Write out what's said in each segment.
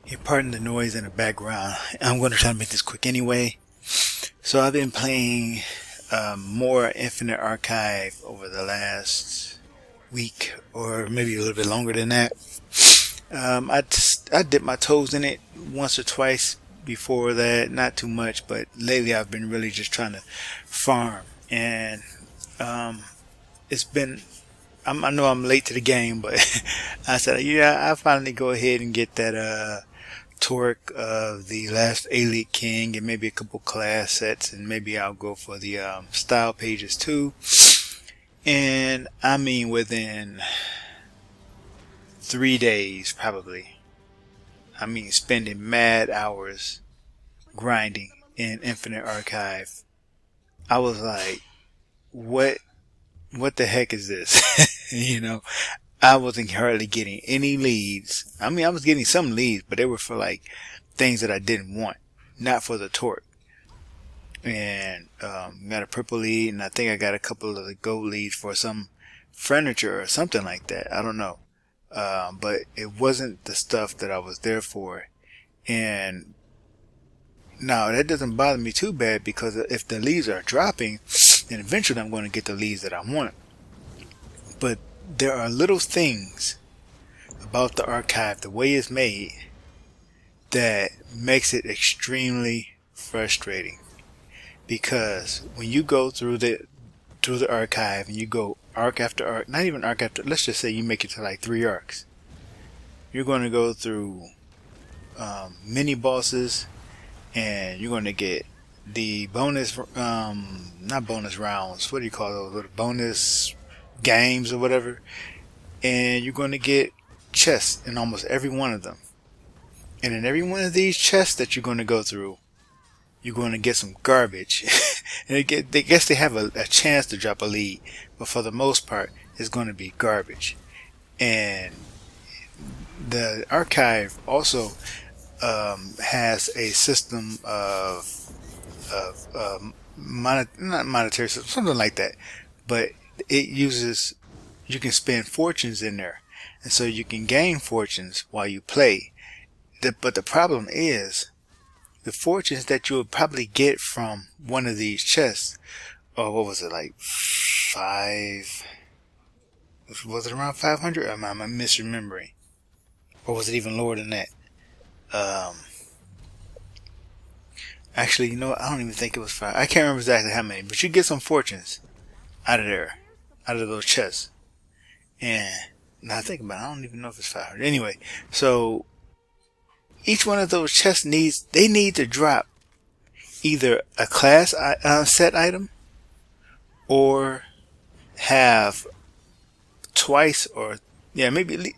Hey, pardon the noise in the background. I'm going to try to make this quick anyway. So I've been playing more Infinite Archive over the last week, or maybe a little bit longer than that. I dipped my toes in it once or twice before that, not too much, but lately I've been really just trying to farm, and um, it's been. I know I'm late to the game, but I said, yeah, I'll finally go ahead and get that torque of the last Elite King and maybe a couple class sets, and maybe I'll go for the style pages too. And I mean within 3 days probably. I mean spending mad hours grinding in Infinite Archive. I was like, what the heck is this? I wasn't hardly getting any leads. I mean, I was getting some leads, but they were for like things that I didn't want, not for the torque. And got a purple lead, and I think I got a couple of the gold leads for some furniture or something like that. I don't know. But it wasn't the stuff that I was there for. And now that doesn't bother me too bad, because if the leads are dropping, then eventually I'm going to get the leads that I want. But there are little things about the archive, the way it's made, that makes it extremely frustrating. Because when you go through the archive and you go arc after arc, not even arc after, let's just say you make it to like 3 arcs, you're going to go through mini bosses, and you're going to get the bonus, not bonus rounds, what do you call those, little bonus games or whatever, and you're going to get chests in almost every one of them. And in every one of these chests that you're going to go through, you're going to get some garbage. And they guess they have a chance to drop a lead, but for the most part, it's going to be garbage. And the archive also has a system of not monetary system, something like that, but it uses, you can spend fortunes in there, and so you can gain fortunes while you play. But the problem is, the fortunes that you would probably get from one of these chests, or what was it, like 5, was it around 500? Am I misremembering? Or was it even lower than that? Actually, you know what? I don't even think it was 5. I can't remember exactly how many, but you get some fortunes out of there, out of those chests. And now I think about it, I don't even know if it's 500. Anyway, so each one of those chests need to drop either a class set item, or have twice, or maybe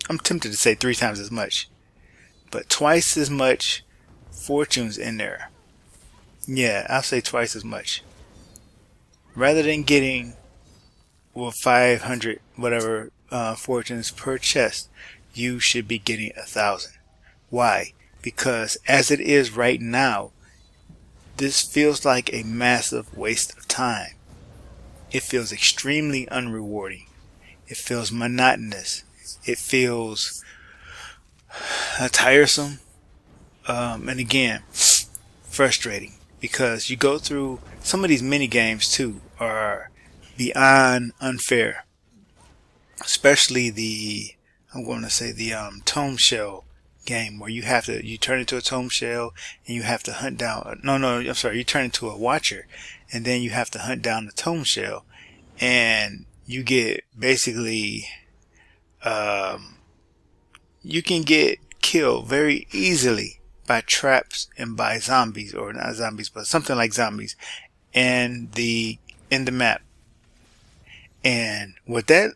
I'm tempted to say 3 times as much, but twice as much fortunes in there. Yeah, I'll say twice as much. Rather than getting 500 whatever fortunes per chest, you should be getting 1,000. Why? Because as it is right now, this feels like a massive waste of time. It feels extremely unrewarding. It feels monotonous. It feels tiresome. And again, frustrating. Because you go through some of these mini games too are beyond unfair. Especially I'm going to say the tome shell game, where you turn into a tome shell and you have to hunt down, I'm sorry, you turn into a watcher, and then you have to hunt down the tome shell, and you get basically, you can get killed very easily by traps and by zombies, or not zombies, but something like zombies, in the map. And what that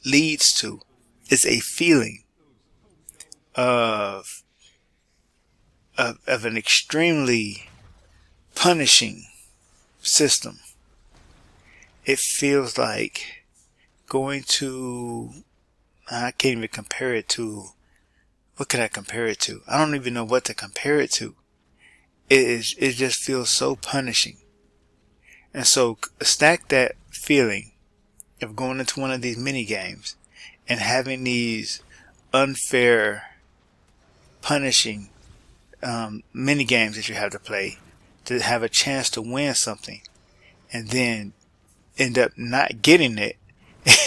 leads to is a feeling of an extremely punishing system. It feels like going to, I can't even compare it to, what could I compare it to? I don't even know what to compare it to. It just feels so punishing. And so stack that feeling of going into one of these mini games and having these unfair, punishing mini games that you have to play to have a chance to win something, and then end up not getting it,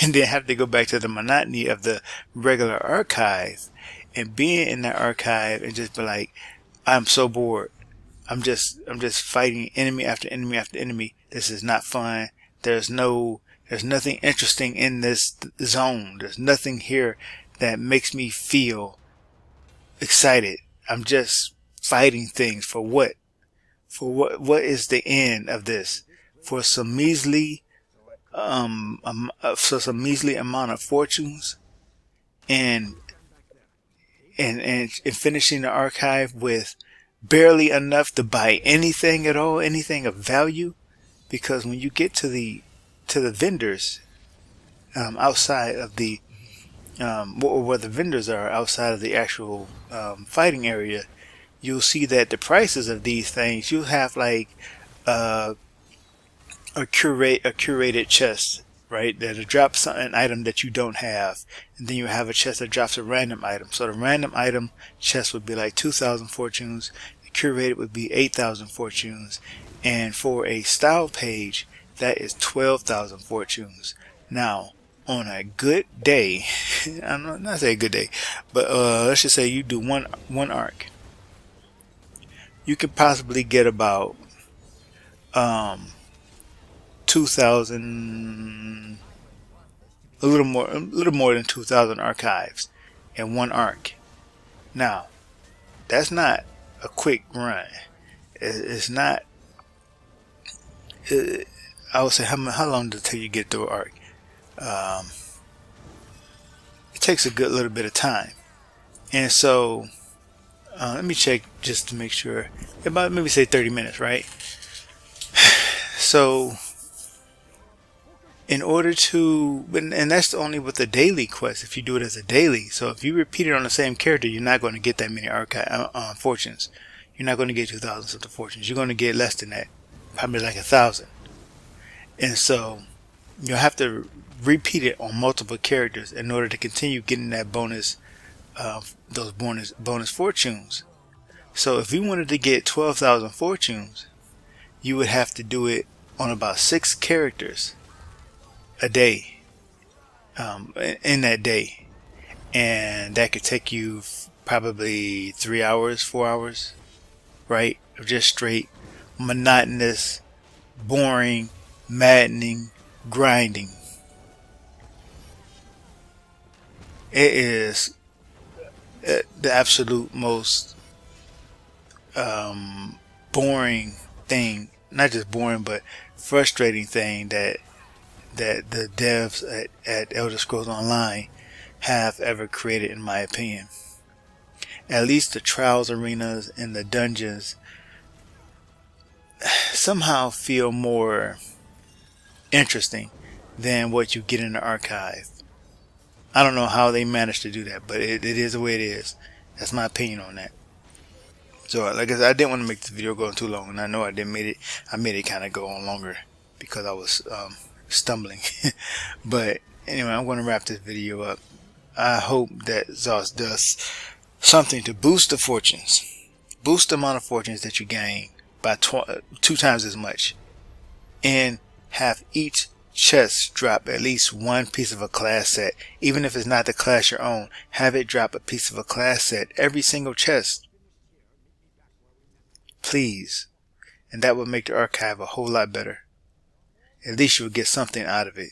and then have to go back to the monotony of the regular archive, and being in that archive and just be like, I'm so bored. I'm just fighting enemy after enemy after enemy. This is not fun. There's nothing interesting in this zone. There's nothing here that makes me feel excited. I'm just fighting things for what? What is the end of this? For some measly amount of fortunes, and finishing the archive with barely enough to buy anything at all, anything of value. Because when you get to the vendors outside of the where the vendors are outside of the actual fighting area, you'll see that the prices of these things, you'll have like a curated chest, right, that'll drop an item that you don't have, and then you have a chest that drops a random item. So the random item chest would be like 2,000 fortunes, the curated would be 8,000 fortunes, and for a style page, that is 12,000 fortunes. Now, on a good day, I'm not say a good day, but let's just say you do one arc, you could possibly get about 2,000, a little more than 2,000 archives in one arc. Now, that's not a quick run. It's not. I would say, how long does it take you to get through an arc? It takes a good little bit of time, and so let me check just to make sure. About maybe say 30 minutes, right? So, in order to, and that's only with the daily quest. If you do it as a daily, so if you repeat it on the same character, you're not going to get that many archive fortunes. You're not going to get 2,000 of the fortunes. You're going to get less than that, probably like 1,000. And so you'll have to repeat it on multiple characters in order to continue getting that bonus, those bonus fortunes. So if you wanted to get 12,000 fortunes, you would have to do it on about 6 characters a day, in that day, and that could take you probably 3 hours, 4 hours, right, of just straight monotonous, boring, maddening grinding. It is the absolute most boring thing, not just boring but frustrating thing that the devs at Elder Scrolls Online have ever created, in my opinion. At least the trials arenas and the dungeons somehow feel more interesting than what you get in the archive. I don't know how they managed to do that, but it is the way it is. That's my opinion on that. So like I said, I didn't want to make this video go on too long, and I know I made it kind of go on longer because I was stumbling. But anyway, I'm going to wrap this video up. I hope that Zos does something to boost the fortunes, boost the amount of fortunes that you gain by 2 times as much, and have each chest drop at least one piece of a class set. Even if it's not the class you're on, have it drop a piece of a class set every single chest, please. And that would make the archive a whole lot better. At least you'll get something out of it.